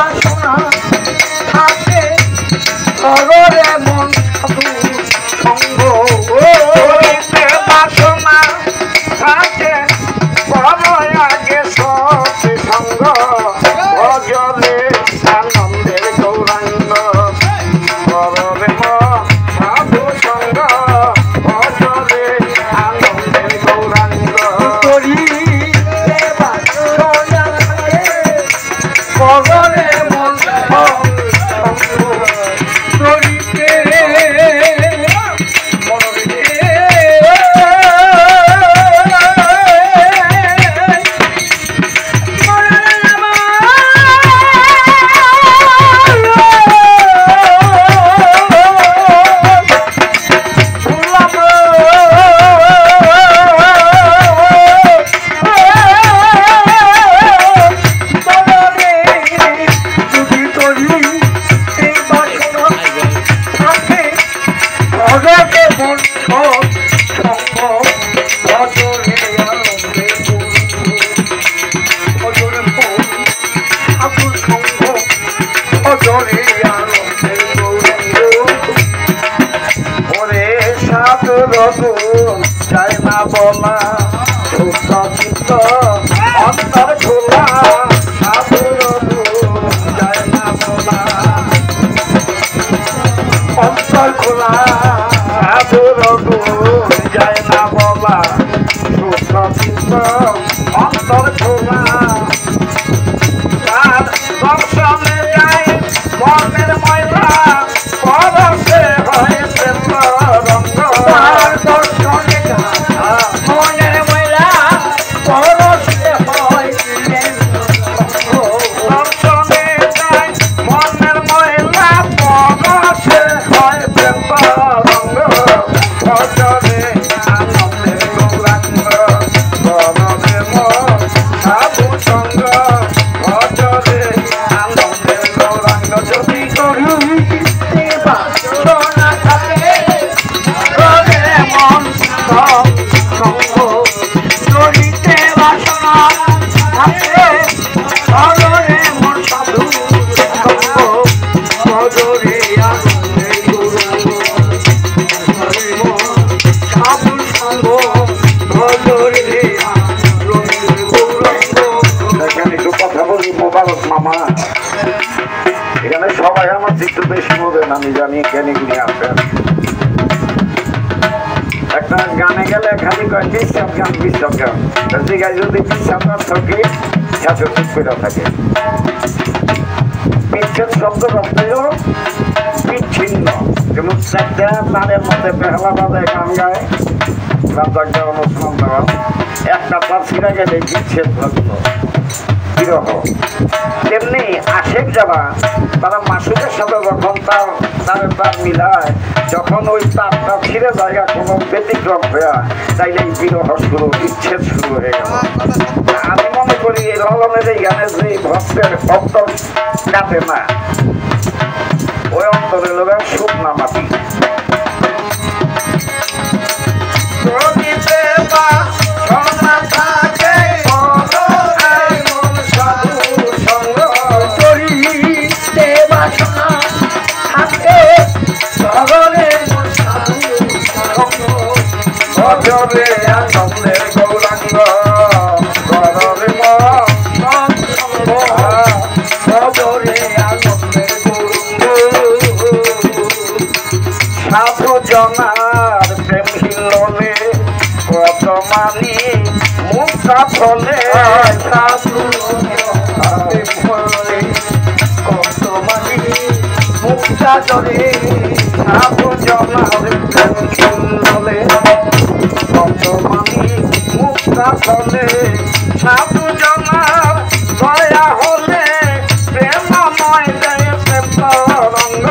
বাসনা থাকে সররে মন সঙ্গ করিতে বাসনা থাকে বড় আগে সতে সঙ্গ ভজলে আনন্দের গৌরাঙ্গ করবে সাধু সঙ্গ ভজলে আনন্দের গৌরাঙ্গ করিতে বাসনা থাকে সররে মন সঙ্গ করিতে যায় না বলা চিত্ত অন্তর খোলা সাধুর যায় না বলা অন্তর খোলা সাধুর যায় না বলা সুস্থ চিত্ত অন্তর খোলা তার দর্শনে যায় মনের ময়লা পরশে হয়েছে রঙ্গ দর্শনে মনের ময়লা পরশে হয়েছে দর্শনে যায় মনের ময়লা পরশে হয়েছে রঙ্গ ভজরে আনন্দের গৌরাঙ্গ করবে মন সাধু সঙ্গ ভজরে আনন্দের গৌরাঙ্গ যদি করিতে বাসনা থাকে করে মন সঙ্গ করিতে বাসনা থাকে করে মন সাধু সঙ্গ ভজরে আনন্দের গৌরাঙ্গ সাধু সঙ্গ ভজরে আনন্দের গৌরাঙ্গ। এখানে একটু কথা বলি মোবারক মামা, এখানে সবাই আমার একটু বেশি বোঝেন, আমি জানি জ্ঞানী গুণী আছেন। একটা গানে গেলে খালি কয় বিশ্বাস গান বিশ্বাস গান, জায়গায় যদি বিশ্বাস গান থাকে সাথে চুপ করে থাকে। বিচ্ছেদ শব্দ রক্তেও বিচ্ছিন্ন, যেমন চারটা তাদের মধ্যে পেহলা বাজায় গান গায় রাজা অনুষ্ঠান দেওয়া, একটা তার ছিঁড়া গেলে বিচ্ছেদ লাগলো বিরহ। তেমনি আশেক যারা তারা মাসুকের সাথে যখন তার মিলায়, যখন ওই তারটা ছিঁড়ে জায়গা কোনো ব্যতিক্রম হয়ে তাইলে এই বিরহ শুরু, বিচ্ছেদ শুরু হয়ে গেল। আমি মনে করি এই রলমের এই গানে যে ভক্তের অন্তর কাটে না, ওই অন্তরের লোকের সুখ না মাটি। আনন্দের গৌরাঙ্গ করবে মজরে আনন্দের গৌরাঙ্গ সাধু জনার প্রেম হিলনে কত মানি মুক্তা ফলে সাধু কত মানি মুক্তা জলে সাধু জনার প্রেম হিলনে কত মানি মুক্তা ফলে সাধু জনার দয়া হলে প্রেমময় দেয় প্রেম তরঙ্গ।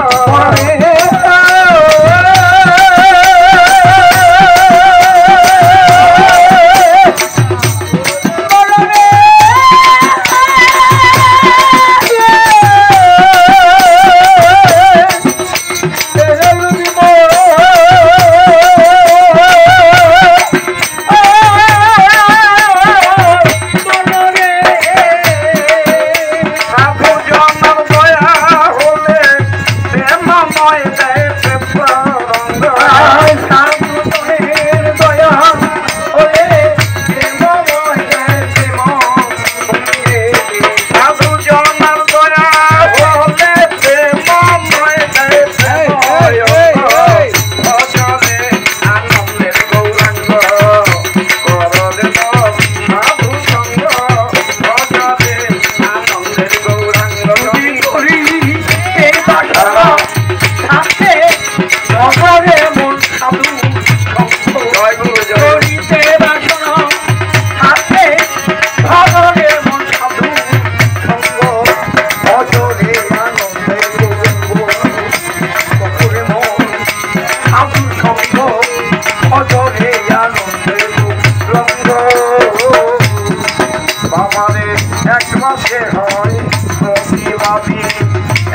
বাবি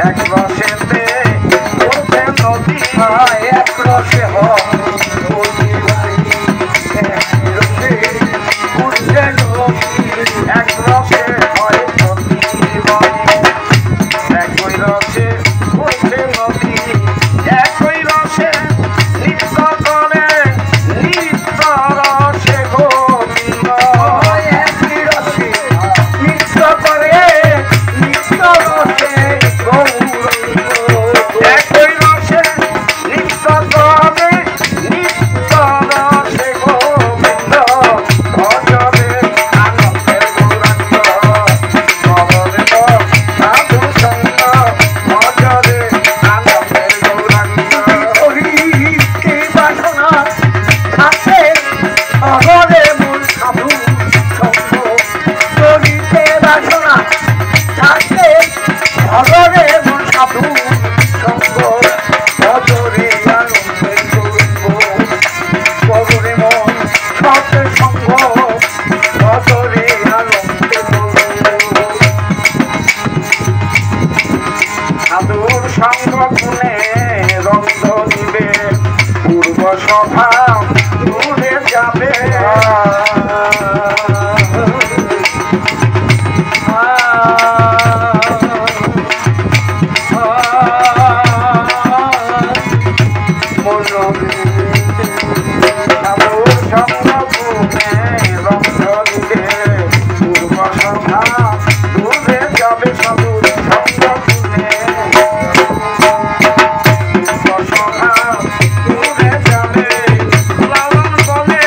এক রসেতে উঠে নদী এক রসে উঠে এক রসে হয় নদী একই রসে উঠে নদী একই রসে নৃত্য করে নৃত্য রসে গোবিন্দ একই রসে নৃত্য করে নৃত্য রসে গৌরঙ্গ একই রসে নৃত্য করে নৃত্য রসে গোবিন্দ ভজরে আনন্দের গৌরাঙ্গ ভজরে সাধু সঙ্গ ভজরে আনন্দের গৌরাঙ্গ হরিকে বাসনা থাকে ভজরে মূল সাধু সঙ্গ হরিকে বাসনা থাকে ভজরে মূল সাধু সঙ্গ ভজরে আনন্দের গৌরাঙ্গ ভজরে মন সৎ সঙ্গ ভজরে আনন্দের গৌরাঙ্গ সাধুর সঙ্গ গুণে রঙ্গ নিবে পূর্ব সভা দূরে যাবে সাধুর সঙ্গ গুণে রঙ্গ নিবে পূর্ব সভা দূরে যাবে সাধুর সঙ্গ গুণে দূরে যাবে লালন বলে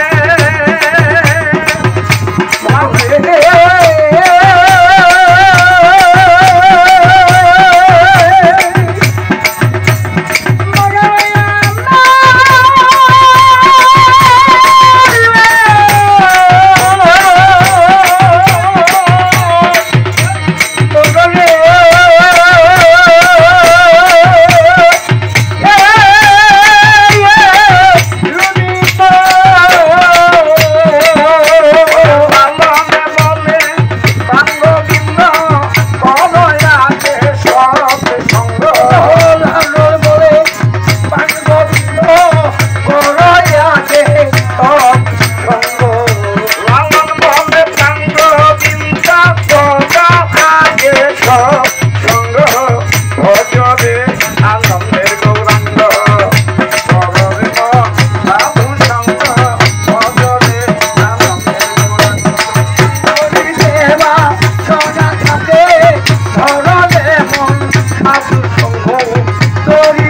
Glory